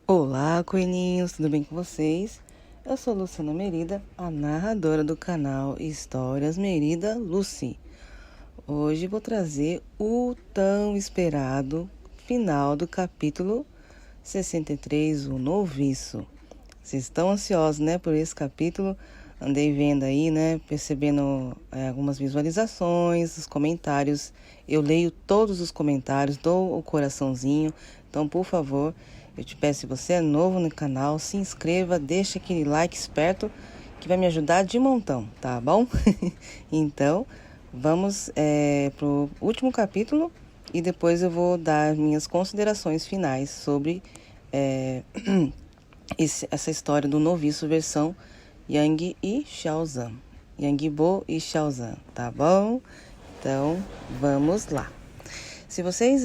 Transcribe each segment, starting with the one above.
Olá, coelhinhos, tudo bem com vocês? Eu sou Luciana Merida, a narradora do canal Histórias Merida Lucy. Hoje vou trazer o tão esperado final do capítulo 63, o Noviço. Vocês estão ansiosos, né, por esse capítulo? Andei vendo aí, né, percebendo algumas visualizações, os comentários. Eu leio todos os comentários, dou o coraçãozinho. Então, por favor, eu te peço, se você é novo no canal, se inscreva, deixa aquele like esperto que vai me ajudar de montão, tá bom? Então, vamos pro último capítulo e depois eu vou dar minhas considerações finais sobre essa história do Noviço versão Yang e Xiaozhan. Yang Bo e Xiaozhan, tá bom? Então, vamos lá. Se vocês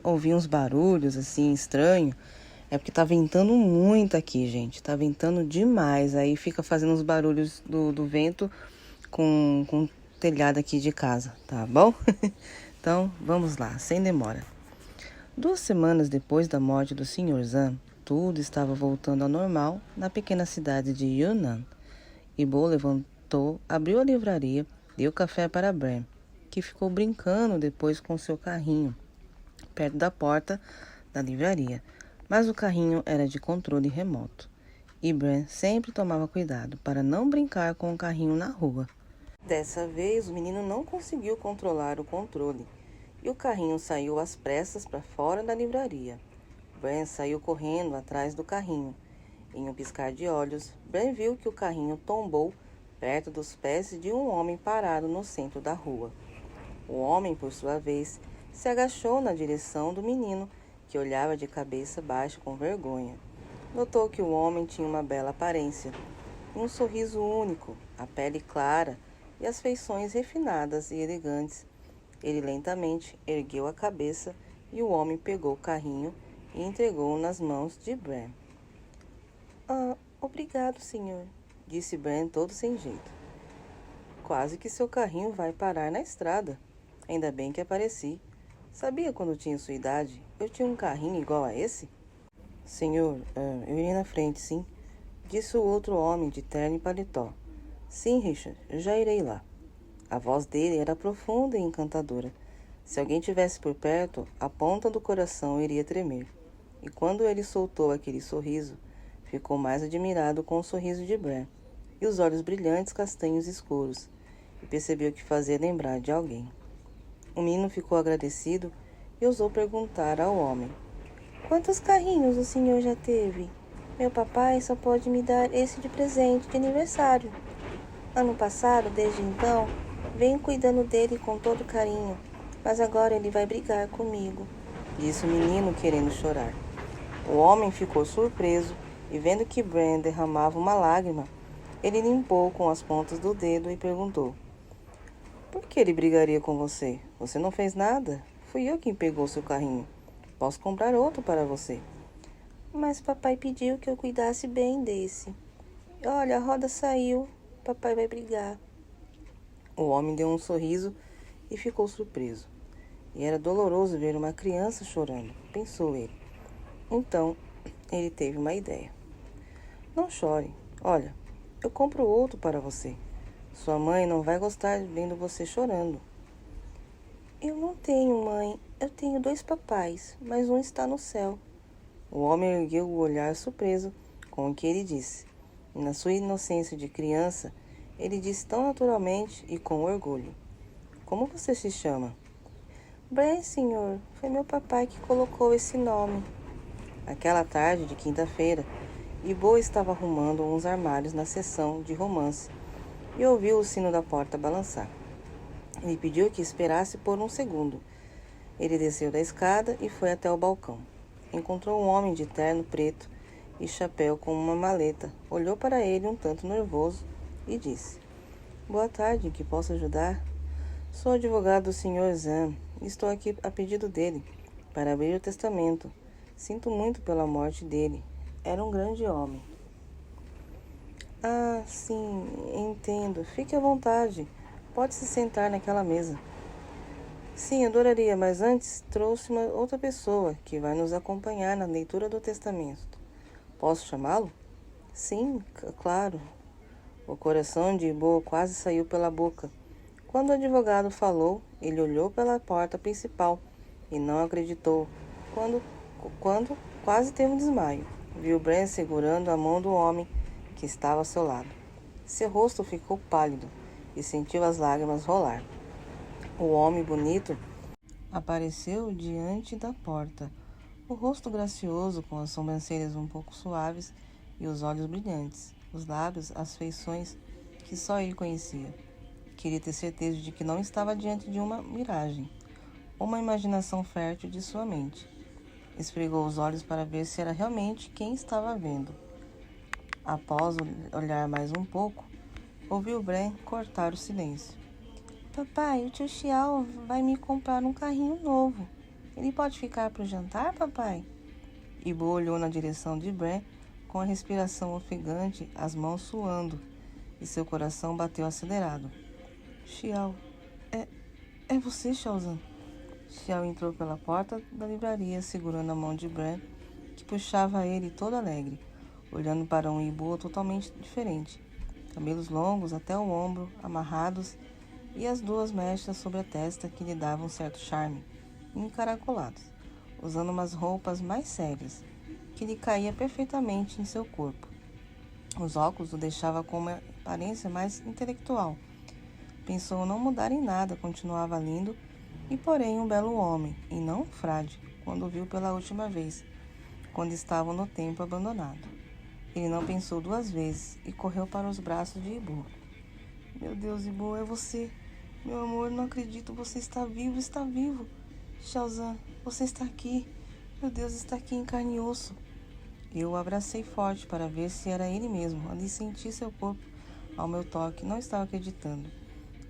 ouvirem uns barulhos assim estranhos, é porque tá ventando muito aqui, gente. Tá ventando demais. Aí fica fazendo os barulhos do vento com o telhado aqui de casa, tá bom? Então, vamos lá, sem demora. 2 semanas depois da morte do Sr. Zhan, tudo estava voltando ao normal na pequena cidade de Yunnan. Ibo levantou, abriu a livraria, deu café para Bran, que ficou brincando depois com seu carrinho, perto da porta da livraria. Mas o carrinho era de controle remoto, e Bran sempre tomava cuidado para não brincar com o carrinho na rua. Dessa vez, o menino não conseguiu controlar o controle, e o carrinho saiu às pressas para fora da livraria. Bran saiu correndo atrás do carrinho. Em um piscar de olhos, Bran viu que o carrinho tombou perto dos pés de um homem parado no centro da rua. O homem, por sua vez, se agachou na direção do menino, que olhava de cabeça baixa com vergonha. Notou que o homem tinha uma bela aparência, um sorriso único, a pele clara e as feições refinadas e elegantes. Ele lentamente ergueu a cabeça e o homem pegou o carrinho e entregou-o nas mãos de Bran. Obrigado, senhor, disse Bran todo sem jeito. Quase que seu carrinho vai parar na estrada. Ainda bem que apareci. Sabia quando tinha sua idade, eu tinha um carrinho igual a esse? Senhor, eu irei na frente, sim, disse o outro homem de terno e paletó. Sim, Richard, eu já irei lá. A voz dele era profunda e encantadora. Se alguém tivesse por perto, a ponta do coração iria tremer. E quando ele soltou aquele sorriso, ficou mais admirado com o sorriso de Bran e os olhos brilhantes castanhos escuros, e percebeu que fazia lembrar de alguém. O menino ficou agradecido e ousou perguntar ao homem: Quantos carrinhos o senhor já teve? Meu papai só pode me dar esse de presente de aniversário. Ano passado, desde então, venho cuidando dele com todo carinho, mas agora ele vai brigar comigo, disse o menino querendo chorar. O homem ficou surpreso e, vendo que Bran derramava uma lágrima, ele limpou com as pontas do dedo e perguntou: Por que ele brigaria com você? Você não fez nada. Fui eu quem pegou seu carrinho. Posso comprar outro para você. Mas papai pediu que eu cuidasse bem desse. Olha, a roda saiu. Papai vai brigar. O homem deu um sorriso e ficou surpreso. E era doloroso ver uma criança chorando, pensou ele. Então, ele teve uma ideia. Não chore. Olha, eu compro outro para você. Sua mãe não vai gostar vendo você chorando. Eu não tenho mãe. Eu tenho 2 papais, mas um está no céu. O homem ergueu o olhar surpreso com o que ele disse. E na sua inocência de criança, ele disse tão naturalmente e com orgulho: Como você se chama? Bran, senhor. Foi meu papai que colocou esse nome. Aquela tarde de quinta-feira, Ibo estava arrumando uns armários na seção de romance e ouviu o sino da porta balançar. Ele pediu que esperasse por um segundo. Ele desceu da escada e foi até o balcão. Encontrou um homem de terno preto e chapéu com uma maleta. Olhou para ele um tanto nervoso e disse: Boa tarde, em que posso ajudar? Sou advogado do Sr. Zhan e estou aqui a pedido dele para abrir o testamento. Sinto muito pela morte dele. Era um grande homem. Ah, sim, entendo. Fique à vontade. Pode se sentar naquela mesa. Sim, adoraria, mas antes trouxe uma outra pessoa que vai nos acompanhar na leitura do testamento. Posso chamá-lo? Sim, claro. O coração de Bo quase saiu pela boca. Quando o advogado falou, ele olhou pela porta principal e não acreditou. Quando quase teve um desmaio, viu Bran segurando a mão do homem que estava ao seu lado. Seu rosto ficou pálido e sentiu as lágrimas rolar. O homem bonito apareceu diante da porta, o rosto gracioso com as sobrancelhas um pouco suaves e os olhos brilhantes, os lábios, as feições que só ele conhecia. Queria ter certeza de que não estava diante de uma miragem, uma imaginação fértil de sua mente. Esfregou os olhos para ver se era realmente quem estava vendo. Após olhar mais um pouco, ouviu Bran cortar o silêncio. Papai, o tio Xiao vai me comprar um carrinho novo. Ele pode ficar para o jantar, papai? Ibo olhou na direção de Bran com a respiração ofegante, as mãos suando, e seu coração bateu acelerado. Xiao, é você, Xiaozan? Xiao entrou pela porta da livraria, segurando a mão de Bran, que puxava ele todo alegre, olhando para um Ibo totalmente diferente. Cabelos longos até o ombro, amarrados, e as duas mechas sobre a testa que lhe davam um certo charme, encaracolados, usando umas roupas mais sérias, que lhe caía perfeitamente em seu corpo. Os óculos o deixavam com uma aparência mais intelectual. Pensou não mudar em nada, continuava lindo e, porém, um belo homem, e não um frade, quando o viu pela última vez, quando estavam no templo abandonado. Ele não pensou duas vezes e correu para os braços de Ibo. Meu Deus, Ibo, é você. Meu amor, não acredito, você está vivo, está vivo. Xiaozan, você está aqui. Meu Deus, está aqui em carne e osso. Eu o abracei forte para ver se era ele mesmo. Ali senti seu corpo ao meu toque. Não estava acreditando.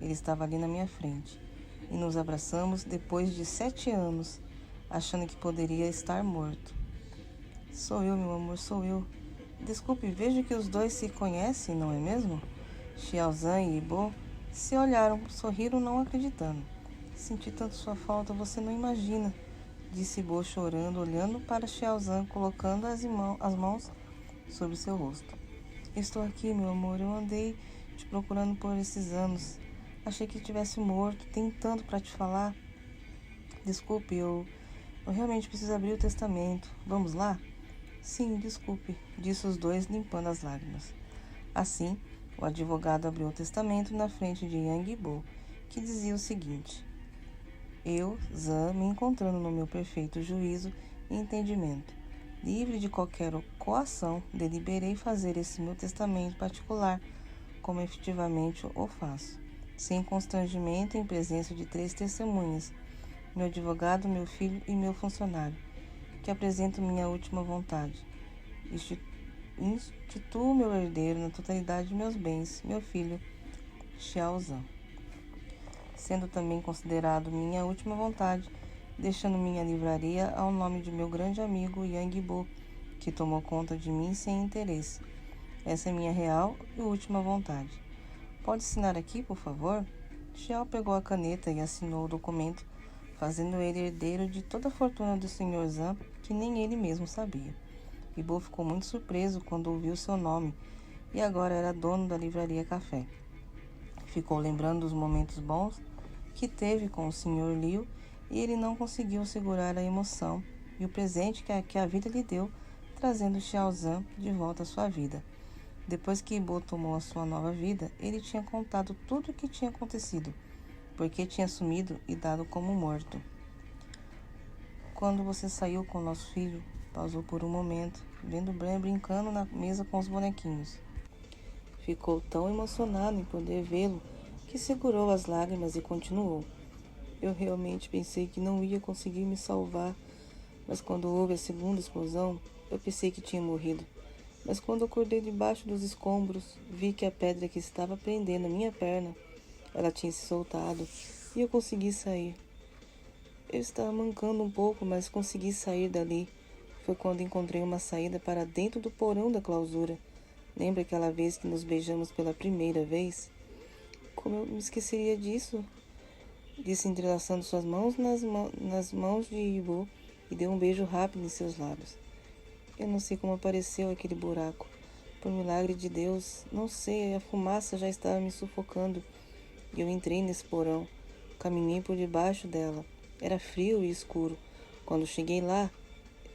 Ele estava ali na minha frente. E nos abraçamos depois de 7 anos, achando que poderia estar morto. Sou eu, meu amor, sou eu. Desculpe, vejo que os dois se conhecem, não é mesmo? Xiaozan e Ibo se olharam, sorriram não acreditando. Senti tanto sua falta, você não imagina, disse Ibo chorando, olhando para Xiaozan, colocando as mãos sobre seu rosto. Estou aqui, meu amor, eu andei te procurando por esses anos. Achei que estivesse morto, tentando para te falar. Desculpe, eu realmente preciso abrir o testamento. Vamos lá? Sim, desculpe, disse os dois, limpando as lágrimas. Assim, o advogado abriu o testamento na frente de Yang Bo, que dizia o seguinte: Eu, Zan, me encontrando no meu perfeito juízo e entendimento, livre de qualquer coação, deliberei fazer esse meu testamento particular, como efetivamente o faço, sem constrangimento em presença de 3 testemunhas, meu advogado, meu filho e meu funcionário, que apresento minha última vontade. Instituo meu herdeiro na totalidade de meus bens, meu filho, Xiaozan, sendo também considerado minha última vontade, deixando minha livraria ao nome de meu grande amigo Yang Bo, que tomou conta de mim sem interesse. Essa é minha real e última vontade. Pode assinar aqui, por favor? Xiao pegou a caneta e assinou o documento, fazendo ele herdeiro de toda a fortuna do Sr. Zan, que nem ele mesmo sabia. Ibo ficou muito surpreso quando ouviu seu nome, e agora era dono da livraria Café. Ficou lembrando dos momentos bons que teve com o Sr. Liu, e ele não conseguiu segurar a emoção e o presente que a vida lhe deu, trazendo Xiaozan de volta à sua vida. Depois que Ibo tomou a sua nova vida, ele tinha contado tudo o que tinha acontecido, porque tinha sumido e dado como morto. Quando você saiu com nosso filho, pausou por um momento, vendo Bran brincando na mesa com os bonequinhos. Ficou tão emocionado em poder vê-lo que segurou as lágrimas e continuou. Eu realmente pensei que não ia conseguir me salvar, mas quando houve a segunda explosão, eu pensei que tinha morrido. Mas quando acordei debaixo dos escombros, vi que a pedra que estava prendendo a minha perna, ela tinha se soltado e eu consegui sair. Eu estava mancando um pouco, mas consegui sair dali. Foi quando encontrei uma saída para dentro do porão da clausura. Lembra aquela vez que nos beijamos pela primeira vez? Como eu me esqueceria disso? disse entrelaçando suas mãos nas mãos de Ibo e deu um beijo rápido em seus lábios. Eu não sei como apareceu aquele buraco. Por milagre de Deus, não sei, a fumaça já estava me sufocando e eu entrei nesse porão. Caminhei por debaixo dela. Era frio e escuro. Quando cheguei lá,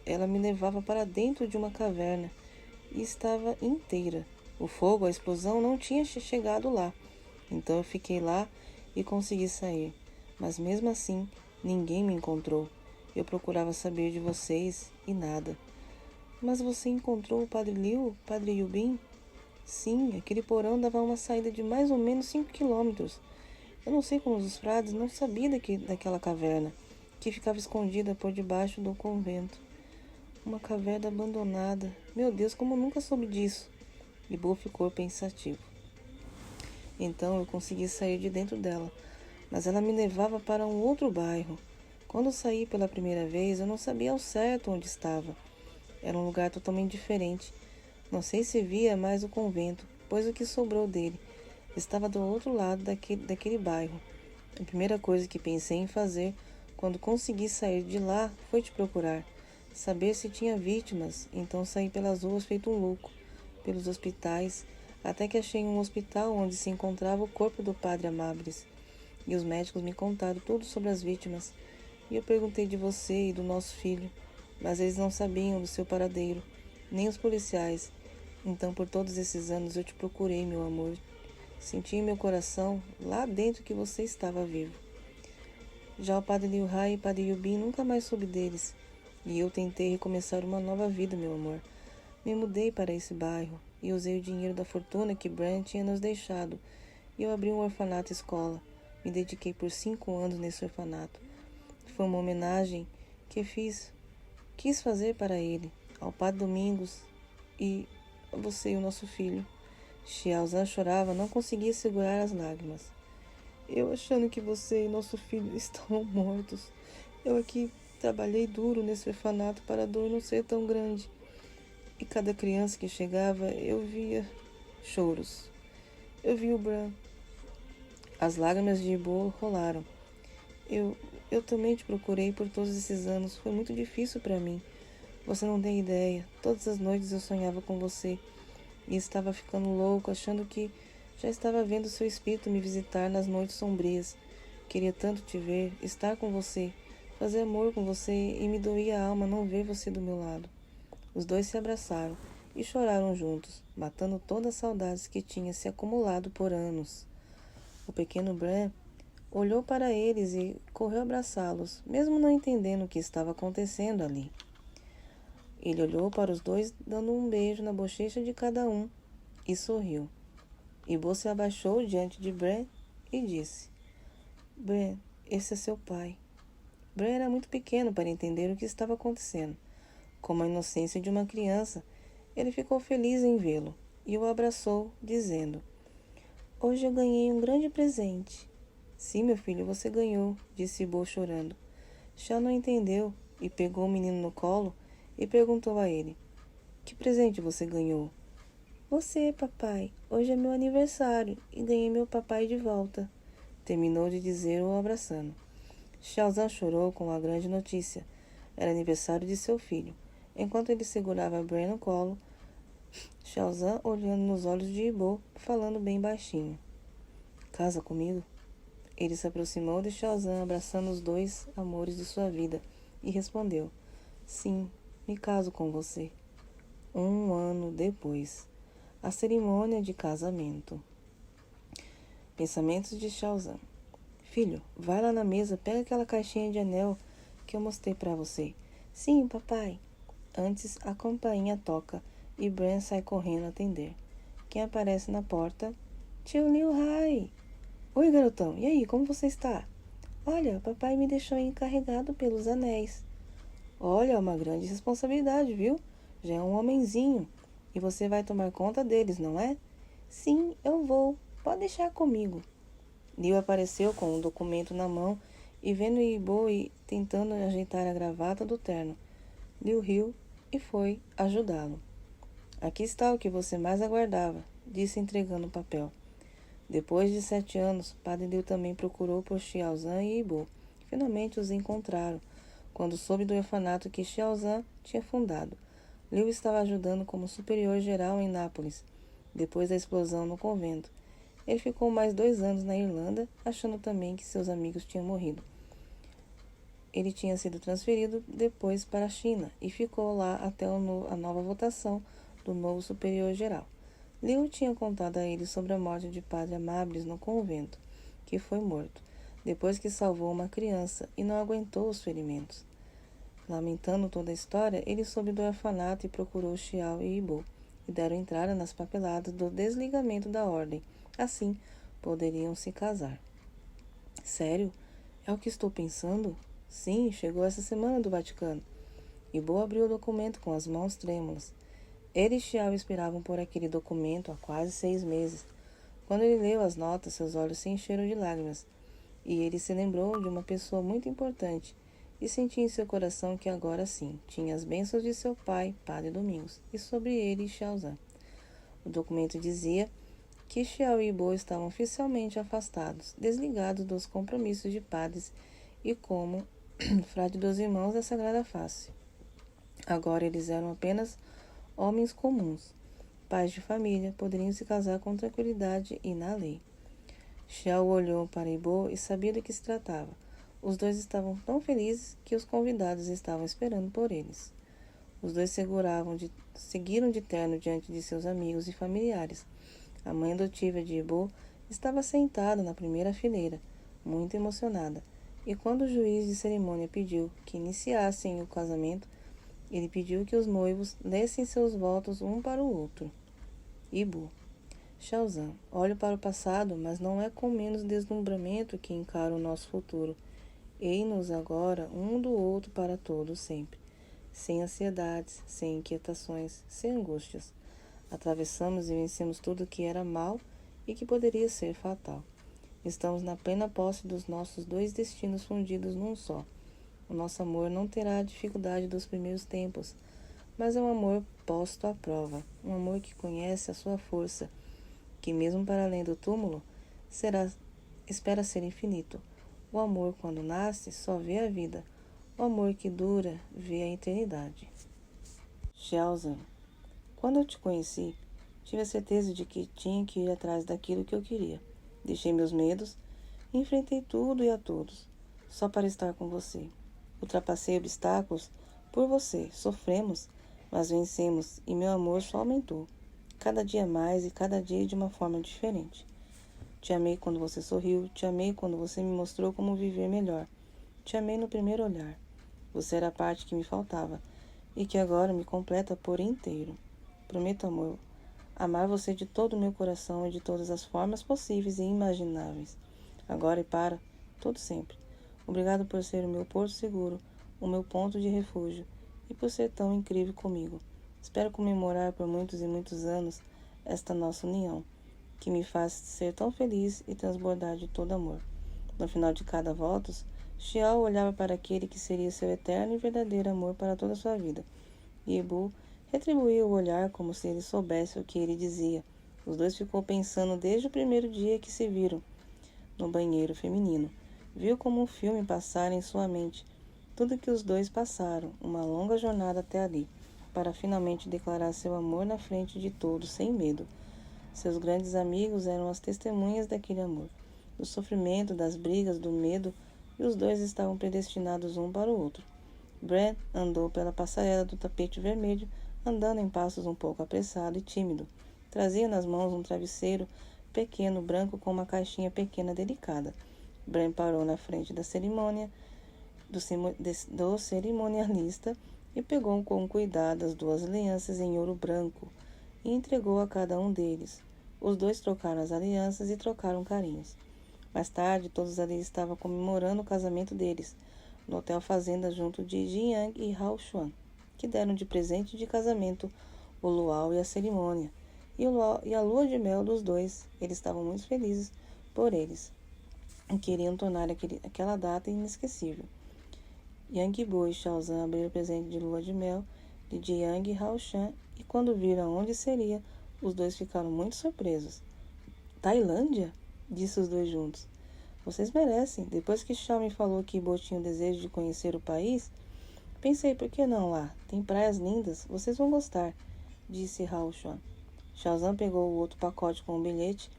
ela me levava para dentro de uma caverna e estava inteira. O fogo, a explosão, não tinha chegado lá. Então eu fiquei lá e consegui sair. Mas mesmo assim, ninguém me encontrou. Eu procurava saber de vocês e nada. Mas você encontrou o Padre Liu, Padre Yubin? Sim, aquele porão dava uma saída de mais ou menos 5 quilômetros. Eu não sei como os frades não sabiam daquela caverna, que ficava escondida por debaixo do convento. Uma caverna abandonada. Meu Deus, como nunca soube disso? Ibo ficou pensativo. Então eu consegui sair de dentro dela, mas ela me levava para um outro bairro. Quando saí pela primeira vez, eu não sabia ao certo onde estava. Era um lugar totalmente diferente. Não sei se via mais o convento, pois o que sobrou dele estava do outro lado daquele bairro. A primeira coisa que pensei em fazer quando consegui sair de lá foi te procurar, saber se tinha vítimas. Então saí pelas ruas feito um louco, pelos hospitais, até que achei um hospital onde se encontrava o corpo do padre Amabres. E os médicos me contaram tudo sobre as vítimas. E eu perguntei de você e do nosso filho, mas eles não sabiam do seu paradeiro, nem os policiais. Então, por todos esses anos eu te procurei, meu amor. Senti em meu coração, lá dentro, que você estava vivo. Já o padre Liu Hai e o padre Yubin nunca mais soube deles. E eu tentei recomeçar uma nova vida, meu amor. Me mudei para esse bairro e usei o dinheiro da fortuna que Bran tinha nos deixado. E eu abri um orfanato escola. Me dediquei por 5 anos nesse orfanato. Foi uma homenagem que quis fazer para ele, ao padre Domingos e a você e o nosso filho. Xiaozan chorava, não conseguia segurar as lágrimas. Eu achando que você e nosso filho estavam mortos. Eu aqui trabalhei duro nesse orfanato para a dor não ser tão grande. E cada criança que chegava, eu via choros. Eu vi o Bran. As lágrimas de Ibo rolaram. Eu também te procurei por todos esses anos. Foi muito difícil para mim. Você não tem ideia. Todas as noites eu sonhava com você. E estava ficando louco, achando que já estava vendo seu espírito me visitar nas noites sombrias. Queria tanto te ver, estar com você, fazer amor com você, e me doía a alma não ver você do meu lado. Os dois se abraçaram e choraram juntos, matando todas as saudades que tinha se acumulado por anos. O pequeno Bran olhou para eles e correu abraçá-los, mesmo não entendendo o que estava acontecendo ali. Ele olhou para os dois, dando um beijo na bochecha de cada um, e sorriu. Ibo se abaixou diante de Bran e disse: Bran, esse é seu pai. Bran era muito pequeno para entender o que estava acontecendo. Com a inocência de uma criança, ele ficou feliz em vê-lo e o abraçou, dizendo: Hoje eu ganhei um grande presente. Sim, meu filho, você ganhou, disse Ibo chorando. Chá não entendeu e pegou o menino no colo e perguntou a ele: Que presente você ganhou? Você, papai. Hoje é meu aniversário e ganhei meu papai de volta. Terminou de dizer-o abraçando. Xiaozan chorou com a grande notícia. Era aniversário de seu filho. Enquanto ele segurava Bran no colo, Xiaozan olhando nos olhos de Ibo, falando bem baixinho. Casa comigo? Ele se aproximou de Xiaozan, abraçando os dois amores de sua vida, e respondeu: Sim, me caso com você. 1 ano depois. A cerimônia de casamento. Pensamentos de Xiaozan. Filho, vai lá na mesa, pega aquela caixinha de anel que eu mostrei para você. Sim, papai. Antes, a campainha toca e Bran sai correndo atender. Quem aparece na porta? Tio Liu Hai. Oi, garotão. E aí, como você está? Olha, papai me deixou encarregado pelos anéis. Olha, é uma grande responsabilidade, viu? Já é um homenzinho. E você vai tomar conta deles, não é? Sim, eu vou. Pode deixar comigo. Liu apareceu com um documento na mão e vendo Ibo e tentando ajeitar a gravata do terno. Liu riu e foi ajudá-lo. Aqui está o que você mais aguardava, disse entregando o papel. Depois de 7 anos, Padre Liu também procurou por Xiaozan e Ibo. Finalmente os encontraram, quando soube do orfanato que Xiaozan tinha fundado. Liu estava ajudando como superior geral em Nápoles, depois da explosão no convento. Ele ficou mais 2 anos na Irlanda, achando também que seus amigos tinham morrido. Ele tinha sido transferido depois para a China e ficou lá até a nova votação do novo superior geral. Liu tinha contado a ele sobre a morte de Padre Amabilis no convento, que foi morto, depois que salvou uma criança e não aguentou os ferimentos. Lamentando toda a história, ele soube do orfanato e procurou Xiao e Ibo, e deram entrada nas papeladas do desligamento da ordem. Assim, poderiam se casar. Sério? É o que estou pensando? Sim, chegou essa semana do Vaticano. Ibo abriu o documento com as mãos trêmulas. Ele e Xiao esperavam por aquele documento há quase 6 meses. Quando ele leu as notas, seus olhos se encheram de lágrimas. E ele se lembrou de uma pessoa muito importante e sentia em seu coração que agora sim tinha as bênçãos de seu pai, Padre Domingos, e sobre ele Xiaozan. O documento dizia que Xiao e Ibo estavam oficialmente afastados, desligados dos compromissos de padres e como frade dos irmãos da Sagrada Face. Agora eles eram apenas homens comuns, pais de família, poderiam se casar com tranquilidade e na lei. Xiao olhou para Ibo e sabia do que se tratava. Os dois estavam tão felizes que os convidados estavam esperando por eles. Os dois seguiram de terno diante de seus amigos e familiares. A mãe adotiva de Ibo estava sentada na primeira fileira, muito emocionada, e quando o juiz de cerimônia pediu que iniciassem o casamento, ele pediu que os noivos lessem seus votos um para o outro. Ibo. Xiaozan, olho para o passado, mas não é com menos deslumbramento que encaro o nosso futuro. Ei-nos agora um do outro para todo sempre, sem ansiedades, sem inquietações, sem angústias. Atravessamos e vencemos tudo que era mal e que poderia ser fatal. Estamos na plena posse dos nossos 2 destinos fundidos num só. O nosso amor não terá a dificuldade dos primeiros tempos, mas é um amor posto à prova, um amor que conhece a sua força, que mesmo para além do túmulo, espera ser infinito. O amor, quando nasce, só vê a vida. O amor que dura, vê a eternidade. Xiaozan, quando eu te conheci, tive a certeza de que tinha que ir atrás daquilo que eu queria. Deixei meus medos, enfrentei tudo e a todos, só para estar com você. Ultrapassei obstáculos por você, sofremos, mas vencemos e meu amor só aumentou. Cada dia mais e cada dia de uma forma diferente. Te amei quando você sorriu, te amei quando você me mostrou como viver melhor. Te amei no primeiro olhar. Você era a parte que me faltava e que agora me completa por inteiro. Prometo, amor, amar você de todo o meu coração e de todas as formas possíveis e imagináveis. Agora e para todo sempre. Obrigado por ser o meu porto seguro, o meu ponto de refúgio e por ser tão incrível comigo. Espero comemorar por muitos e muitos anos esta nossa união, que me faz ser tão feliz e transbordar de todo amor. No final de cada votos, Xiao olhava para aquele que seria seu eterno e verdadeiro amor para toda a sua vida. E Ibu retribuiu o olhar como se ele soubesse o que ele dizia. Os dois ficou pensando desde o primeiro dia que se viram no banheiro feminino. Viu como um filme passar em sua mente. Tudo que os dois passaram, uma longa jornada até ali, para finalmente declarar seu amor na frente de todos, sem medo. Seus grandes amigos eram as testemunhas daquele amor, do sofrimento, das brigas, do medo, e os dois estavam predestinados um para o outro. Bran andou pela passarela do tapete vermelho, andando em passos um pouco apressado e tímido. Trazia nas mãos um travesseiro pequeno, branco, com uma caixinha pequena delicada. Bran parou na frente da cerimônia, do cerimonialista, e pegou com cuidado as 2 alianças em ouro branco e entregou a cada um deles. Os dois trocaram as alianças e trocaram carinhos. Mais tarde, todos ali estavam comemorando o casamento deles, no hotel fazenda junto de Jinyang e Hao Xuan, que deram de presente de casamento o luau e a cerimônia, e a lua de mel dos dois. Eles estavam muito felizes por eles e queriam tornar aquela data inesquecível. Yang Bo e Xiaozan abriram o presente de lua de mel de Jiang e Hao Shan, e quando viram onde seria, os dois ficaram muito surpresos. Tailândia? Disse os dois juntos. Vocês merecem. Depois que Xiao me falou que Bo tinha o desejo de conhecer o país, pensei, por que não lá? Tem praias lindas, vocês vão gostar, disse Hao Xuan. Xiaozan pegou o outro pacote com o bilhete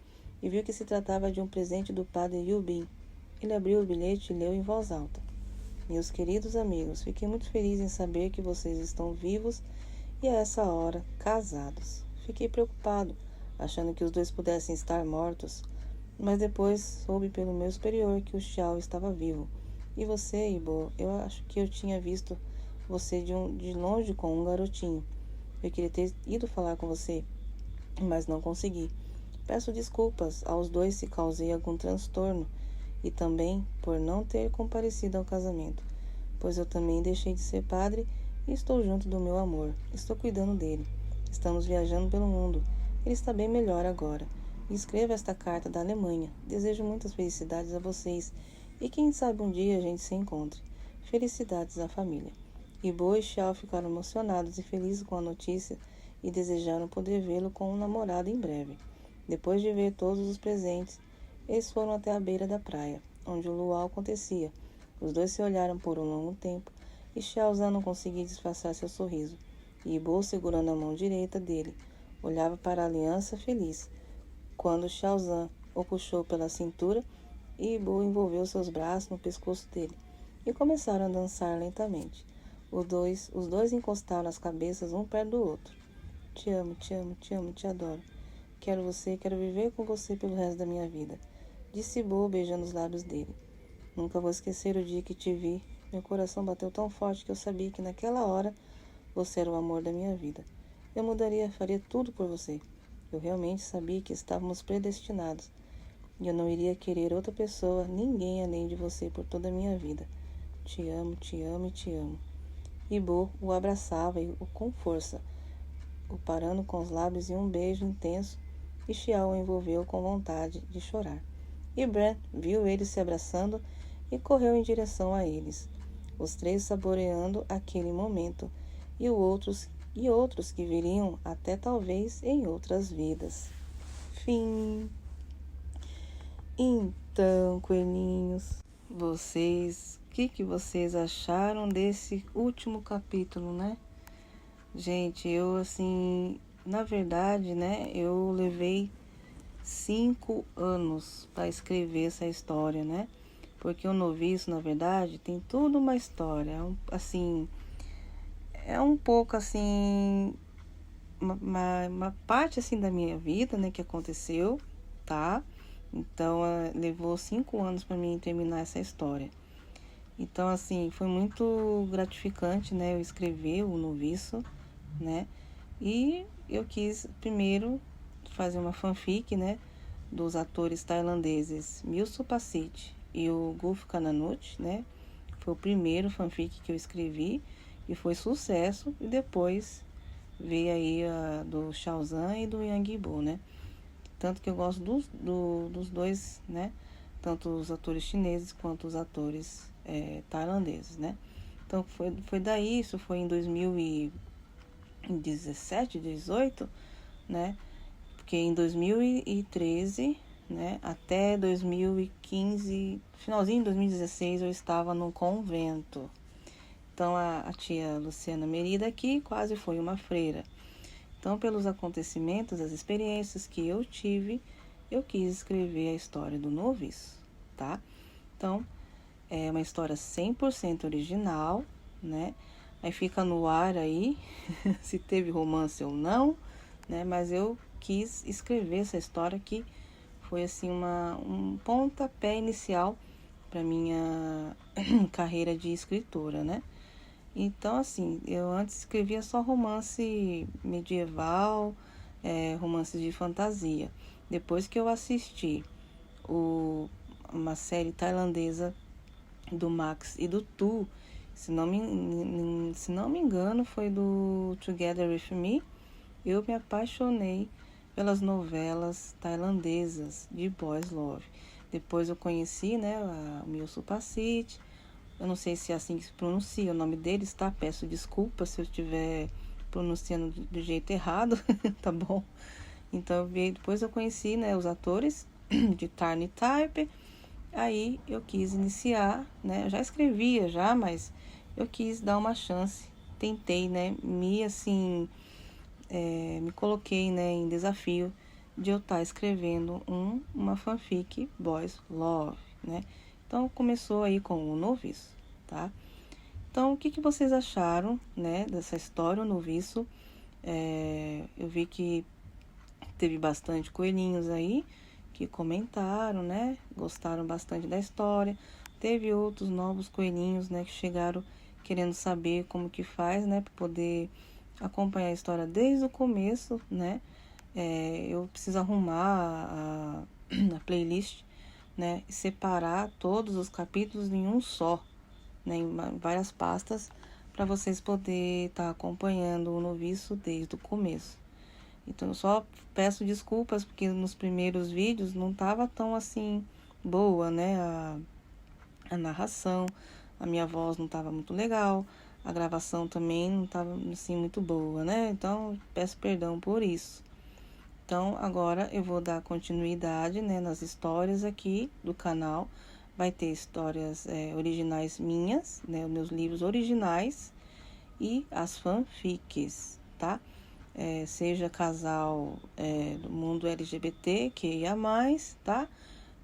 e viu que se tratava de um presente do padre Yu Bin. Ele abriu o bilhete e leu em voz alta. Meus queridos amigos, fiquei muito feliz em saber que vocês estão vivos e a essa hora casados. Fiquei preocupado, achando que os dois pudessem estar mortos, mas depois soube pelo meu superior que o Xiao estava vivo. E você, Ibo, eu acho que eu tinha visto você de longe com um garotinho. Eu queria ter ido falar com você, mas não consegui. Peço desculpas aos dois se causei algum transtorno e também por não ter comparecido ao casamento, pois eu também deixei de ser padre e estou junto do meu amor. Estou cuidando dele. Estamos viajando pelo mundo. Ele está bem melhor agora. E escreva esta carta da Alemanha. Desejo muitas felicidades a vocês e quem sabe um dia a gente se encontre. Felicidades à família. Ibo e Xiao ficaram emocionados e felizes com a notícia e desejaram poder vê-lo com um namorado em breve. Depois de ver todos os presentes, eles foram até a beira da praia, onde o luau acontecia. Os dois se olharam por um longo tempo e Xiaozan não conseguia disfarçar seu sorriso. E Ibo, segurando a mão direita dele, olhava para a aliança feliz. Quando Xiaozan o puxou pela cintura, Ibo envolveu seus braços no pescoço dele e começaram a dançar lentamente. Os dois encostaram as cabeças um perto do outro. Te amo, te amo, te amo, te adoro. Quero você, quero viver com você pelo resto da minha vida, disse Bo, beijando os lábios dele. Nunca vou esquecer o dia que te vi. Meu coração bateu tão forte que eu sabia que naquela hora você era o amor da minha vida. Eu mudaria, faria tudo por você. Eu realmente sabia que estávamos predestinados. E eu não iria querer outra pessoa, ninguém além de você por toda a minha vida. Te amo, te amo e te amo. Ibo o abraçava com força, o parando com os lábios em um beijo intenso, e Xiao o envolveu com vontade de chorar. E Bran viu eles se abraçando e correu em direção a eles, os três saboreando aquele momento e outros que viriam até talvez em outras vidas. Fim. Então, coelhinhos, o que vocês acharam desse último capítulo, né? Gente, eu assim, na verdade, né, eu levei 5 anos para escrever essa história, né? Porque o Noviço, na verdade, tem tudo uma história, assim, é um pouco assim, uma parte assim da minha vida, né, que aconteceu, tá? Então, levou 5 anos para mim terminar essa história. Então, assim, foi muito gratificante, né, eu escrever o Noviço, né? E eu quis primeiro fazer uma fanfic, né, dos atores tailandeses Milso Pasit e o Gulf Kananut, né? Foi o primeiro fanfic que eu escrevi e foi sucesso. E depois veio aí a do Xiaozan e do Yang Yibo, né? Tanto que eu gosto dos dois, né? Tanto os atores chineses quanto os atores tailandeses, né? Então foi daí, isso foi em 2017, 18, né? Porque em 2013, né, até 2015, finalzinho de 2016, eu estava num convento. Então, a tia Luciana Merida aqui quase foi uma freira. Então, pelos acontecimentos, as experiências que eu tive, eu quis escrever a história do Noviço, tá? Então, é uma história 100% original, né? Aí fica no ar aí, se teve romance ou não, né? Mas eu quis escrever essa história que foi assim um pontapé inicial para minha carreira de escritora, né? Então, assim, eu antes escrevia só romance medieval, romances de fantasia. Depois que eu assisti uma série tailandesa do Max e do Tu, se não me engano, foi do Together With Me, eu me apaixonei pelas novelas tailandesas de Boys Love. Depois eu conheci, né, o Milso Pasit. Eu não sei se é assim que se pronuncia o nome deles, tá? Peço desculpa se eu estiver pronunciando do jeito errado, tá bom? Então, depois eu conheci, né, os atores de Tiny Type. Aí eu quis iniciar, né? Eu já escrevia já, mas eu quis dar uma chance. Tentei, né? Me coloquei, né, em desafio de eu estar escrevendo uma fanfic Boys Love, né? Então começou aí com o Noviço, tá? Então o que vocês acharam, né, dessa história, o Noviço? Eu vi que teve bastante coelhinhos aí que comentaram, né? Gostaram bastante da história. Teve outros novos coelhinhos, né, que chegaram querendo saber como que faz, né, para poder acompanhar a história desde o começo, né? Eu preciso arrumar a playlist, né, e separar todos os capítulos em um só, né, em várias pastas, para vocês poderem estar acompanhando o Noviço desde o começo. Então, eu só peço desculpas porque nos primeiros vídeos não estava tão assim boa, né? A narração, a minha voz não estava muito legal, a gravação também não estava assim muito boa, né? Então, peço perdão por isso. Então, agora eu vou dar continuidade, né, nas histórias aqui do canal. Vai ter histórias originais minhas, né? Os meus livros originais e as fanfics, tá? Seja casal do mundo LGBT, que ia mais, tá?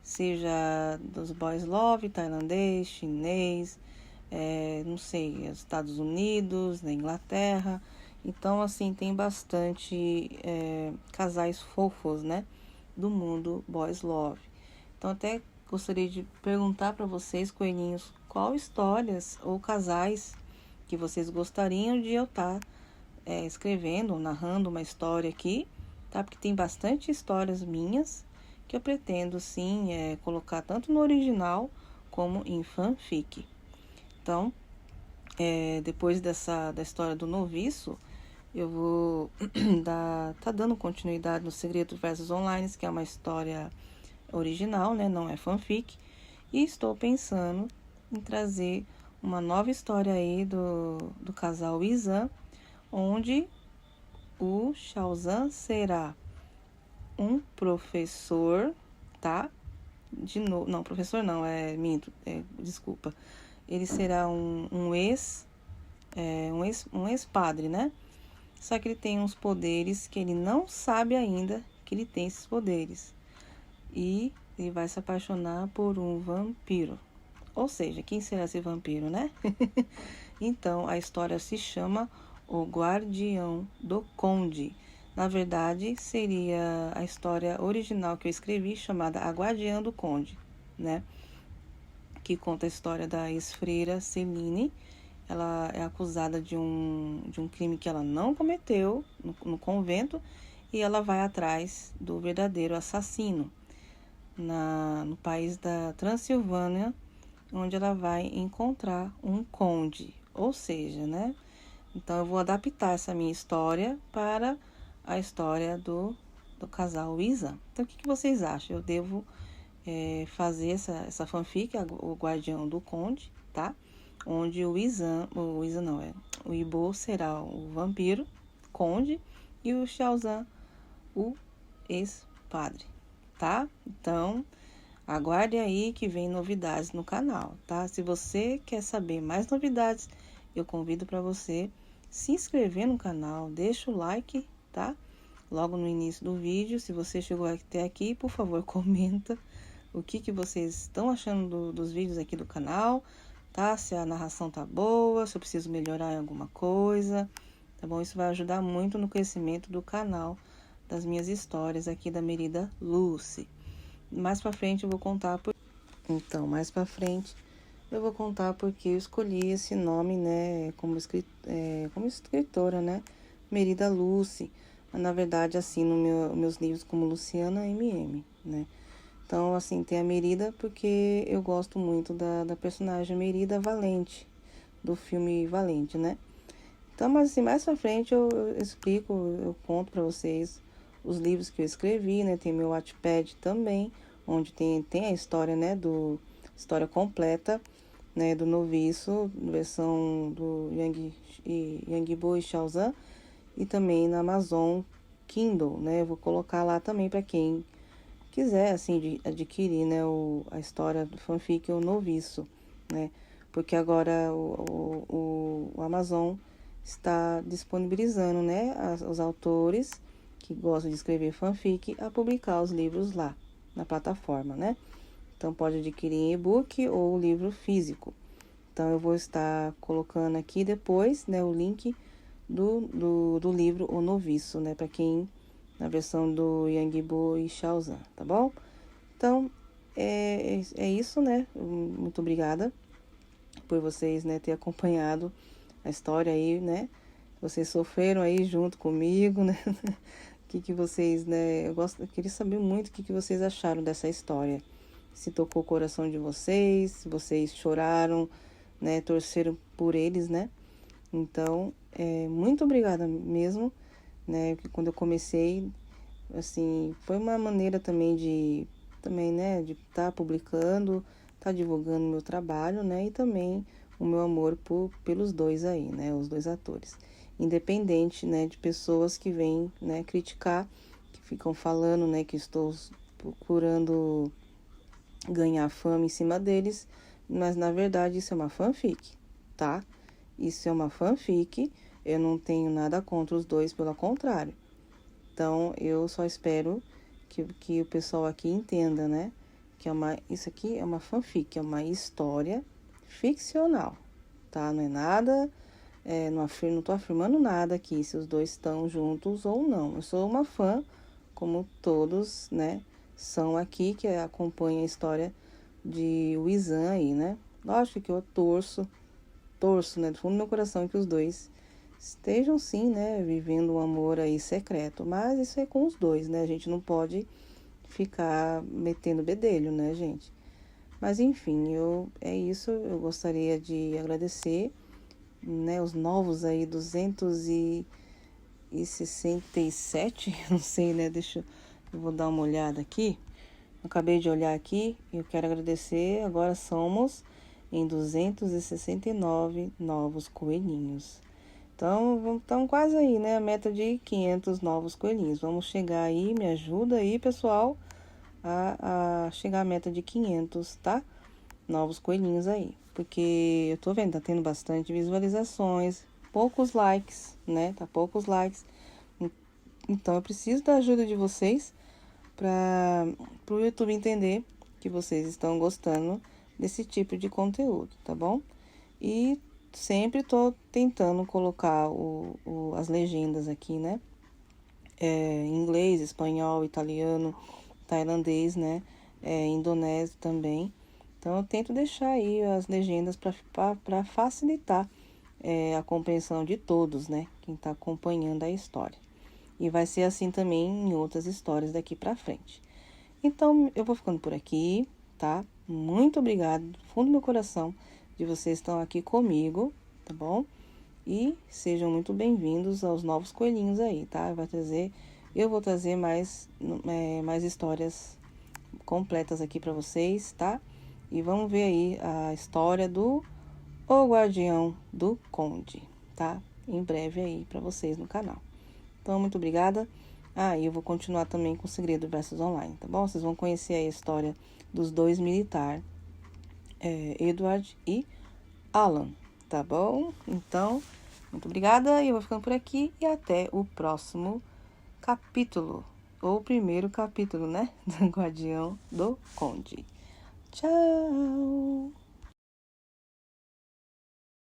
Seja dos boys love, tailandês, chinês, não sei, Estados Unidos, na Inglaterra. Então, assim, tem bastante casais fofos, né? Do mundo boys love. Então, até gostaria de perguntar para vocês, coelhinhos, qual histórias ou casais que vocês gostariam de eu estar escrevendo, narrando uma história aqui, tá? Porque tem bastante histórias minhas que eu pretendo, sim, colocar tanto no original como em fanfic. Então, depois da história do Noviço, eu vou tá dando continuidade no Segredo Versos Online, que é uma história original, né? Não é fanfic. E estou pensando em trazer uma nova história aí do casal Izan, onde o Shaozan será um professor, tá? De novo, não, professor não, desculpa. Ele será um ex-padre, né? Só que ele tem uns poderes que ele não sabe ainda que ele tem esses poderes. E ele vai se apaixonar por um vampiro. Ou seja, quem será esse vampiro, né? Então, a história se chama O Guardião do Conde. Na verdade, seria a história original que eu escrevi, chamada A Guardiã do Conde, né? Que conta a história da ex-freira Celine. Ela é acusada de um crime que ela não cometeu no convento, e ela vai atrás do verdadeiro assassino no país da Transilvânia, onde ela vai encontrar um conde, ou seja, né? Então eu vou adaptar essa minha história para a história do casal Izan. Então o que vocês acham? Eu devo fazer essa fanfic, o Guardião do Conde, tá? Onde o Ibo será o vampiro, conde, e o Shaozan, o ex-padre, tá? Então, aguarde aí que vem novidades no canal, tá? Se você quer saber mais novidades, eu convido para você se inscrever no canal, deixa o like, tá? Logo no início do vídeo, se você chegou até aqui, por favor, comenta o que vocês estão achando dos vídeos aqui do canal, tá? Se a narração tá boa, se eu preciso melhorar em alguma coisa, tá bom? Isso vai ajudar muito no crescimento do canal, das minhas histórias aqui da Merida Lucy. Mais pra frente eu vou contar mais pra frente eu vou contar porque eu escolhi esse nome, né, como escritora, né, Merida Lucy. Mas, na verdade, assim, meus livros como Luciana MM, né. Então, assim, tem a Merida porque eu gosto muito da personagem Merida Valente, do filme Valente, né. Então, mas assim, mais pra frente eu explico, eu conto pra vocês os livros que eu escrevi, né. Tem meu Wattpad também, onde tem a história, né, história completa, né, do Noviço, versão do Yang Bo e Shaozan, e também na Amazon Kindle, né? Eu vou colocar lá também para quem quiser, assim, adquirir, né, a história do fanfic O Noviço, né? Porque agora o Amazon está disponibilizando, né, os autores que gostam de escrever fanfic a publicar os livros lá na plataforma, né? Então pode adquirir em e-book ou livro físico. Então eu vou estar colocando aqui depois, né, o link do livro O Noviço, né, para quem na versão do Yangbo e Shaozan, tá bom? Então é isso, né? Muito obrigada por vocês, né, ter acompanhado a história aí, né? Vocês sofreram aí junto comigo, né? O que vocês, né? Eu queria saber muito o que vocês acharam dessa história. Se tocou o coração de vocês, se vocês choraram, né? Torceram por eles, né? Então, muito obrigada mesmo, né? Porque quando eu comecei, assim, foi uma maneira também, né? De estar publicando, estar divulgando meu trabalho, né? E também o meu amor pelos dois aí, né? Os dois atores. Independente, né? De pessoas que vêm, né? Criticar, que ficam falando, né? Que estou procurando ganhar fama em cima deles, mas na verdade isso é uma fanfic, tá? Isso é uma fanfic, eu não tenho nada contra os dois, pelo contrário. Então, eu só espero que o pessoal aqui entenda, né? Que isso aqui é uma fanfic, é uma história ficcional, tá? Não é nada, não tô afirmando nada aqui, se os dois estão juntos ou não. Eu sou uma fã, como todos, né? São aqui, que acompanha a história de Wizan aí, né? Lógico que eu torço, né? Do fundo do meu coração que os dois estejam sim, né, vivendo um amor aí secreto, mas isso é com os dois, né, a gente não pode ficar metendo bedelho, né, gente. Mas enfim, é isso, eu gostaria de agradecer, né, os novos aí 267, não sei, né, eu vou dar uma olhada aqui, eu acabei de olhar aqui e eu quero agradecer, agora somos em 269 novos coelhinhos. Então, estamos quase aí, né? A meta de 500 novos coelhinhos. Vamos chegar aí, me ajuda aí, pessoal, a chegar à meta de 500, tá? Novos coelhinhos aí. Porque eu tô vendo, tá tendo bastante visualizações, poucos likes, né? Tá poucos likes. Então, eu preciso da ajuda de vocês para o YouTube entender que vocês estão gostando desse tipo de conteúdo, tá bom? E sempre estou tentando colocar as legendas aqui, né? Em inglês, espanhol, italiano, tailandês, né? Indonésio também. Então, eu tento deixar aí as legendas para facilitar a compreensão de todos, né? Quem está acompanhando a história. E vai ser assim também em outras histórias daqui para frente. Então, eu vou ficando por aqui, tá? Muito obrigada, do fundo do meu coração, de vocês estão aqui comigo, tá bom? E sejam muito bem-vindos aos novos coelhinhos aí, tá? Eu vou trazer mais histórias completas aqui para vocês, tá? E vamos ver aí a história do O Guardião do Conde, tá? Em breve aí para vocês no canal. Então, muito obrigada. E eu vou continuar também com o Segredo Versus Online, tá bom? Vocês vão conhecer a história dos dois militares, Edward e Alan, tá bom? Então, muito obrigada e eu vou ficando por aqui e até o próximo capítulo, ou o primeiro capítulo, né? Do Guardião do Conde. Tchau!